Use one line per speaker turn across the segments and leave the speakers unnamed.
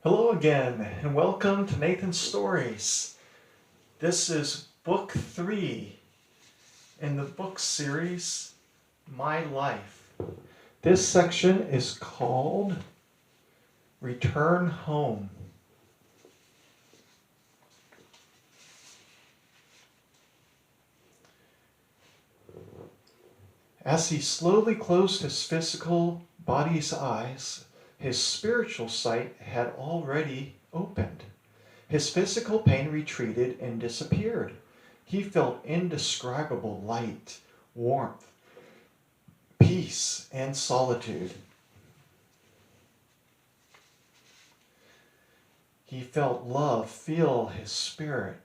Hello again, and welcome to Nathan's Stories. This is book 3 in the book series, My Life. This section is called Return Home. As he slowly closed his physical body's eyes, his spiritual sight had already opened. His physical pain retreated and disappeared. He felt indescribable light, warmth, peace, and solitude. He felt love fill his spirit.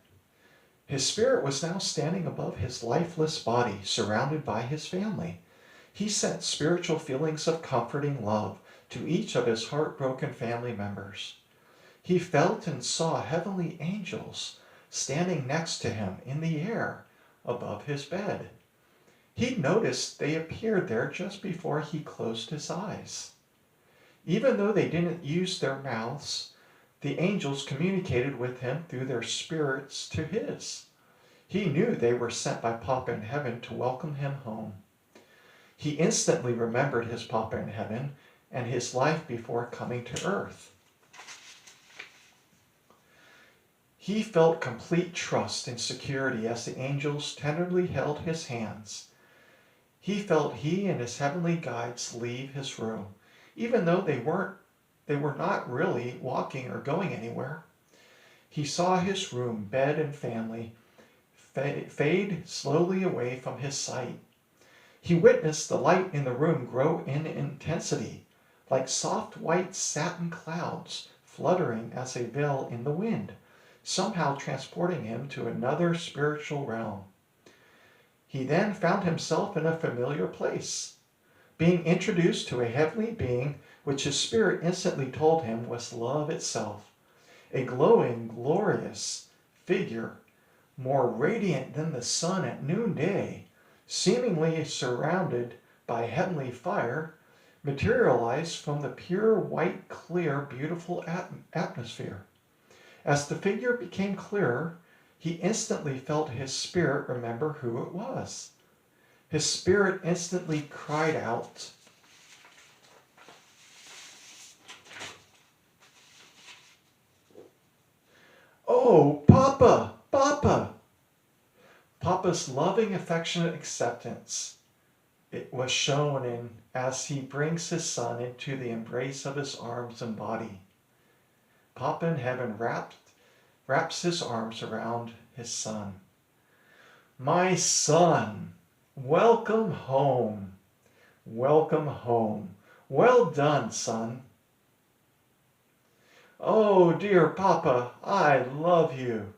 His spirit was now standing above his lifeless body, surrounded by his family. He sent spiritual feelings of comforting love to each of his heartbroken family members. He felt and saw heavenly angels standing next to him in the air above his bed. He noticed they appeared there just before he closed his eyes. Even though they didn't use their mouths, the angels communicated with him through their spirits to his. He knew they were sent by Papa in heaven to welcome him home. He instantly remembered his Papa in heaven and his life before coming to earth. He felt complete trust and security as the angels tenderly held his hands. He felt he and his heavenly guides leave his room, even though they were not really walking or going anywhere. He saw his room, bed, and family fade slowly away from his sight. He witnessed the light in the room grow in intensity, like soft white satin clouds fluttering as a veil in the wind, somehow transporting him to another spiritual realm. He then found himself in a familiar place, being introduced to a heavenly being which his spirit instantly told him was love itself, a glowing, glorious figure, more radiant than the sun at noonday, seemingly surrounded by heavenly fire, materialized from the pure, white, clear, beautiful atmosphere. As the figure became clearer, he instantly felt his spirit remember who it was. His spirit instantly cried out, "Oh, Papa! Papa!" Papa's loving, affectionate acceptance it was shown in as he brings his son into the embrace of his arms and body. Papa in heaven wraps his arms around his son. "My son, welcome home. Welcome home. Well done, son." "Oh, dear Papa, I love you.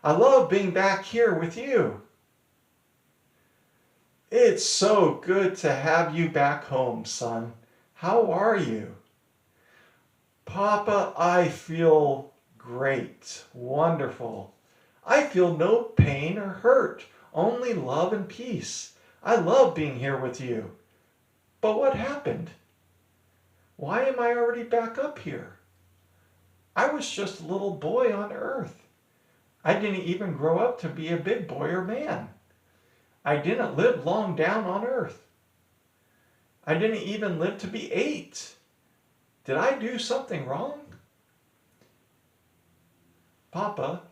I love being back here with you." "It's so good to have you back home, son. How are you?" "Papa, I feel great, wonderful. I feel no pain or hurt, only love and peace. I love being here with you. But what happened? Why am I already back up here? I was just a little boy on earth. I didn't even grow up to be a big boy or man. I didn't live long down on earth. I didn't even live to be 8. Did I do something wrong?" Papa,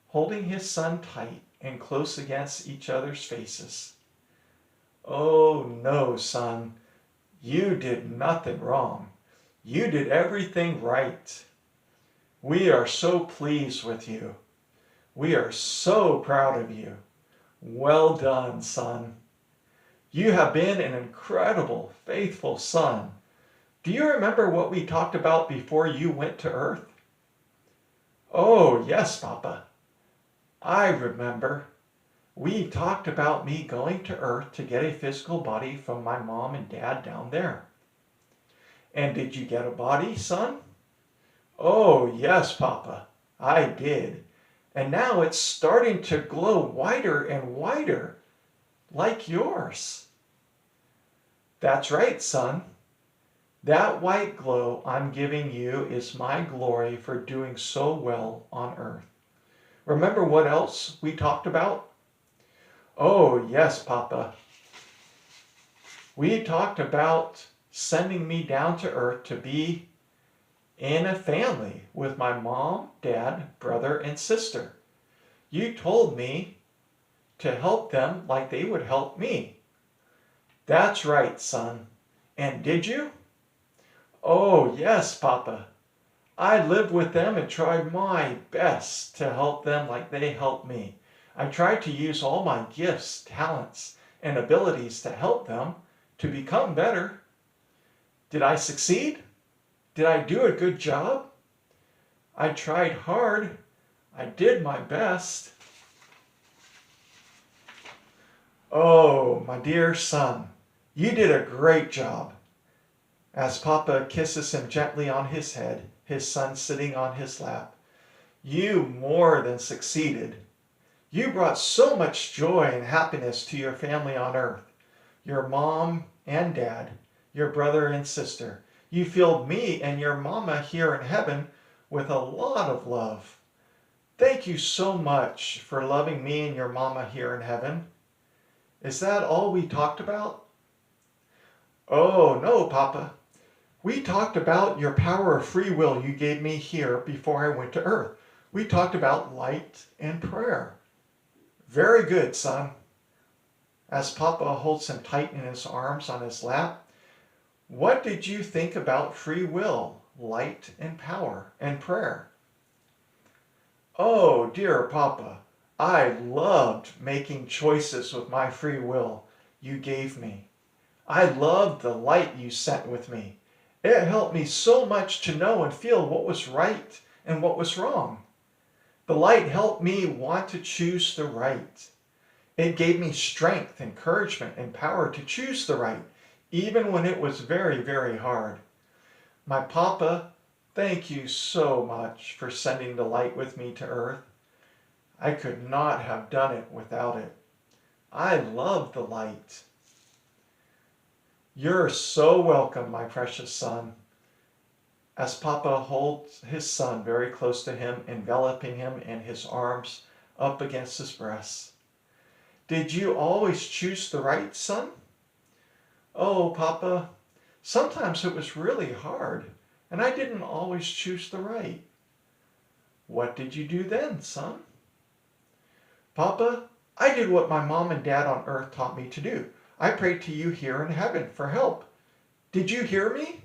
holding his son tight and close against each other's faces. "Oh, no, son. You did nothing wrong. You did everything right. We are so pleased with you. We are so proud of you. Well done, son. You have been an incredible, faithful son. Do you remember what we talked about before you went to earth?" "Oh, yes, Papa. I remember. We talked about me going to earth to get a physical body from my mom and dad down there." "And did you get a body, son?" "Oh, yes, Papa. I did. And now it's starting to glow whiter and whiter, like yours." "That's right, son. That white glow I'm giving you is my glory for doing so well on earth. Remember what else we talked about? Oh, yes, Papa. We talked about sending me down to earth to be in a family with my mom, dad, brother, and sister. You told me to help them like they would help me. That's right, son. And did you? Oh, yes, Papa. I lived with them and tried my best to help them like they helped me. I tried to use all my gifts, talents, and abilities to help them to become better. Did I succeed? Did I do a good job? I tried hard. I did my best. Oh, my dear son, you did a great job. As Papa kisses him gently on his head, his son sitting on his lap, you more than succeeded. You brought so much joy and happiness to your family on earth, your mom and dad, your brother and sister. You filled me and your mama here in heaven with a lot of love. Thank you so much for loving me and your mama here in heaven. Is that all we talked about? Oh, no, Papa. We talked about your power of free will you gave me here before I went to earth. We talked about light and prayer. Very good, son. As Papa holds him tight in his arms on his lap, what did you think about free will, light and power, and prayer? Oh, dear Papa, I loved making choices with my free will you gave me. I loved the light you sent with me. It helped me so much to know and feel what was right and what was wrong. The light helped me want to choose the right. It gave me strength, encouragement, and power to choose the right, even when it was very, very hard. My Papa, thank you so much for sending the light with me to earth. I could not have done it without it. I love the light. You're so welcome, my precious son. As Papa holds his son very close to him, enveloping him in his arms up against his breast. Did you always choose the right, son? Oh, Papa, sometimes it was really hard, and I didn't always choose the right. What did you do then, son? Papa, I did what my mom and dad on earth taught me to do. I prayed to you here in heaven for help. Did you hear me?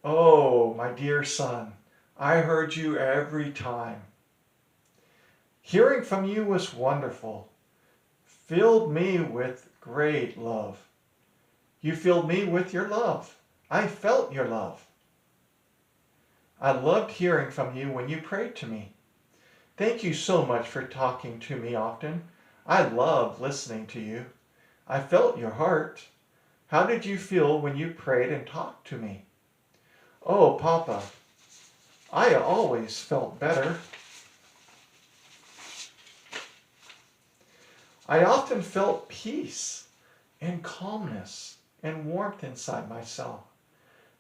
Oh, my dear son, I heard you every time. Hearing from you was wonderful. Filled me with great love. You filled me with your love. I felt your love. I loved hearing from you when you prayed to me. Thank you so much for talking to me often. I loved listening to you. I felt your heart. How did you feel when you prayed and talked to me? Oh, Papa, I always felt better. I often felt peace and calmness and warmth inside myself.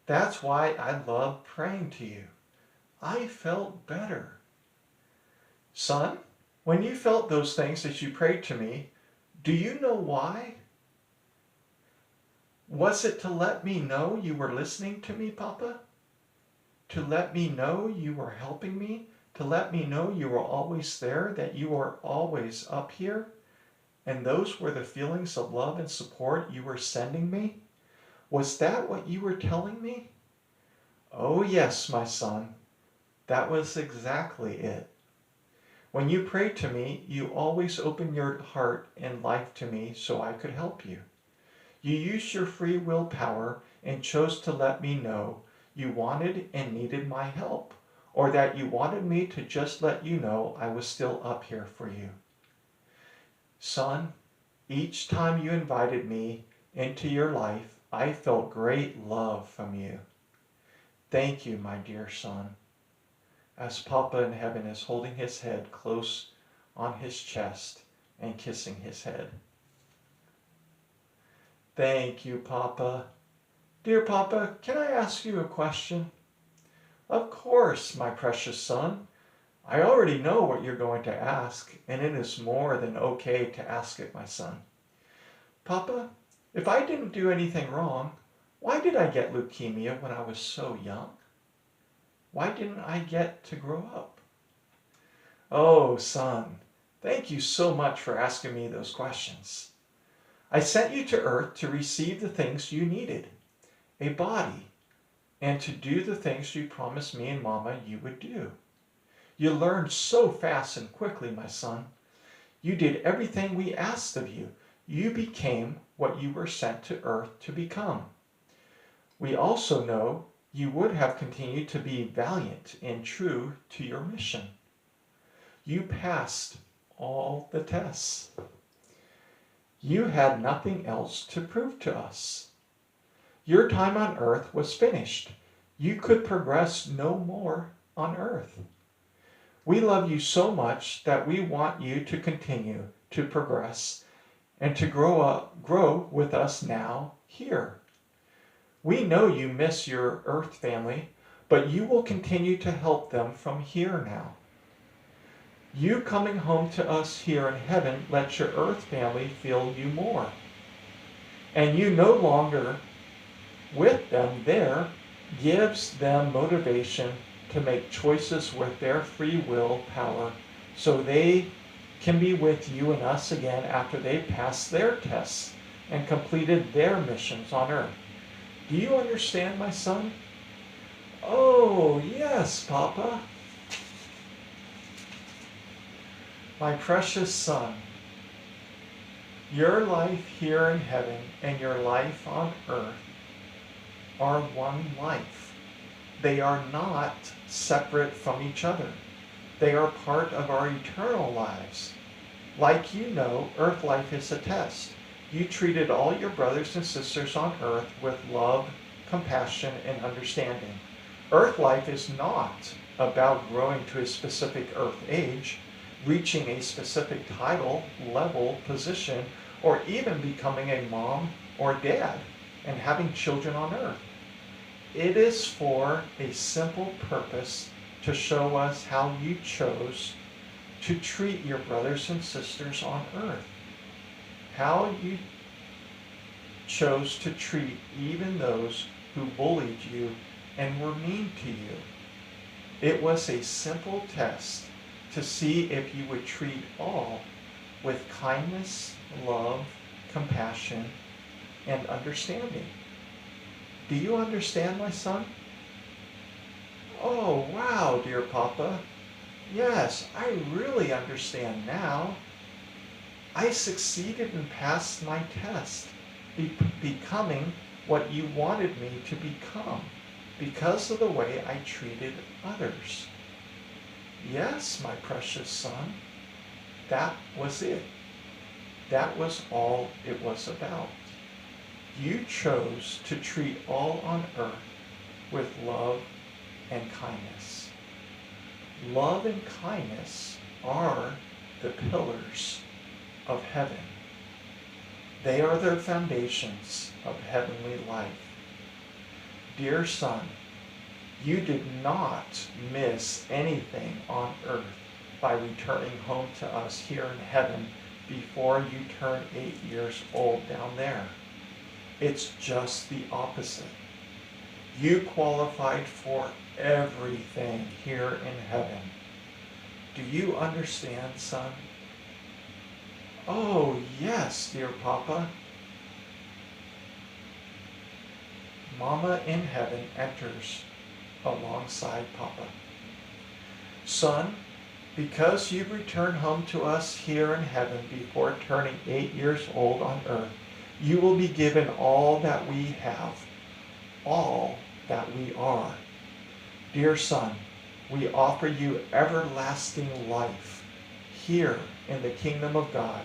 That's why I love praying to you. I felt better. Son, when you felt those things as you prayed to me, do you know why? Was it to let me know you were listening to me, Papa? To let me know you were helping me? To let me know you were always there, that you were always up here? And those were the feelings of love and support you were sending me? Was that what you were telling me? Oh yes, my son, that was exactly it. When you prayed to me, you always opened your heart and life to me so I could help you. You used your free will power and chose to let me know you wanted and needed my help, or that you wanted me to just let you know I was still up here for you. Son, each time you invited me into your life, I felt great love from you. Thank you, my dear son. As Papa in heaven is holding his head close on his chest and kissing his head. Thank you, Papa. Dear Papa, can I ask you a question? Of course, my precious son. I already know what you're going to ask, and it is more than okay to ask it, my son. Papa, if I didn't do anything wrong, why did I get leukemia when I was so young? Why didn't I get to grow up? Oh, son, thank you so much for asking me those questions. I sent you to earth to receive the things you needed, a body, and to do the things you promised me and Mama you would do. You learned so fast and quickly, my son. You did everything we asked of you. You became what you were sent to earth to become. We also know you would have continued to be valiant and true to your mission. You passed all the tests. You had nothing else to prove to us. Your time on earth was finished. You could progress no more on earth. We love you so much that we want you to continue to progress and to grow with us now here. We know you miss your earth family, but you will continue to help them from here now. You coming home to us here in heaven lets your earth family feel you more. And you no longer with them there gives them motivation to make choices with their free will power so they can be with you and us again after they passed their tests and completed their missions on earth. Do you understand, my son? Oh, yes, Papa. My precious son, your life here in heaven and your life on earth are one life. They are not separate from each other. They are part of our eternal lives. Like you know, earth life is a test. You treated all your brothers and sisters on earth with love, compassion, and understanding. Earth life is not about growing to a specific earth age, reaching a specific title, level, position, or even becoming a mom or dad and having children on earth. It is for a simple purpose to show us how you chose to treat your brothers and sisters on earth. How you chose to treat even those who bullied you and were mean to you. It was a simple test to see if you would treat all with kindness, love, compassion, and understanding. Do you understand, my son? Oh, wow, dear Papa. Yes, I really understand now. I succeeded and passed my test, becoming what you wanted me to become because of the way I treated others. Yes, my precious son, that was it. That was all it was about. You chose to treat all on earth with love and kindness. Love and kindness are the pillars of heaven. They are the foundations of heavenly life. Dear son, you did not miss anything on earth by returning home to us here in heaven before you turn 8 years old down there. It's just the opposite. You qualified for everything here in heaven. Do you understand, son? Oh, yes, dear Papa. Mama in heaven enters alongside Papa. Son, because you've returned home to us here in heaven before turning 8 years old on earth, you will be given all that we have, all that we are. Dear son, we offer you everlasting life here in the kingdom of God,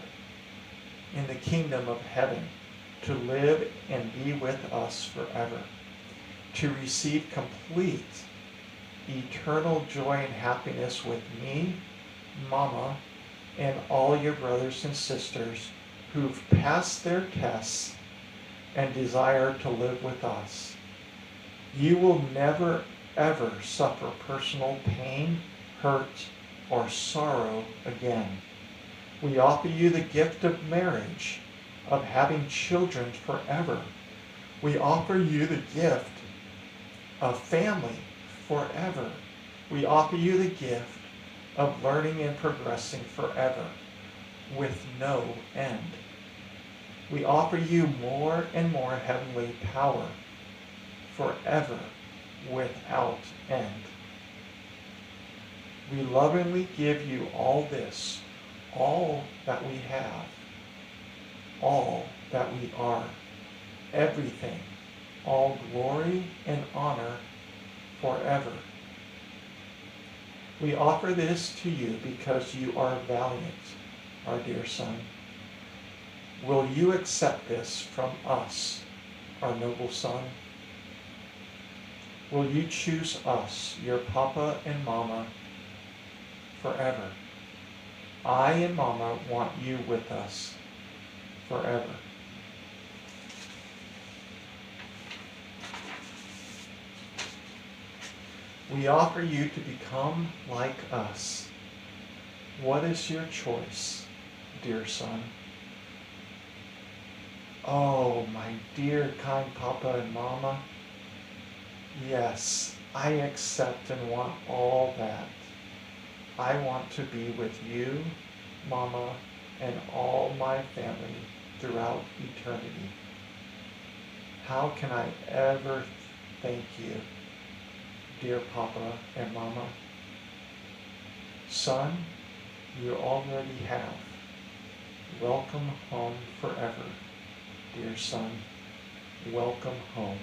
in the kingdom of heaven, to live and be with us forever, to receive complete, eternal joy and happiness with me, Mama, and all your brothers and sisters who've passed their tests and desire to live with us. You will never, ever suffer personal pain, hurt, or sorrow again. We offer you the gift of marriage, of having children forever. We offer you the gift of family forever. We offer you the gift of learning and progressing forever with no end. We offer you more and more heavenly power forever without end. We lovingly give you all this, all that we have, all that we are, everything, all glory and honor forever. We offer this to you because you are valiant, our dear son. Will you accept this from us, our noble son? Will you choose us, your papa and mama, forever? I and mama want you with us forever. We offer you to become like us. What is your choice, dear son? Oh, my dear kind papa and mama. Yes, I accept and want all that. I want to be with you, mama, and all my family throughout eternity. How can I ever thank you, dear papa and mama? Son, you already have. Welcome home forever, dear son. Welcome home.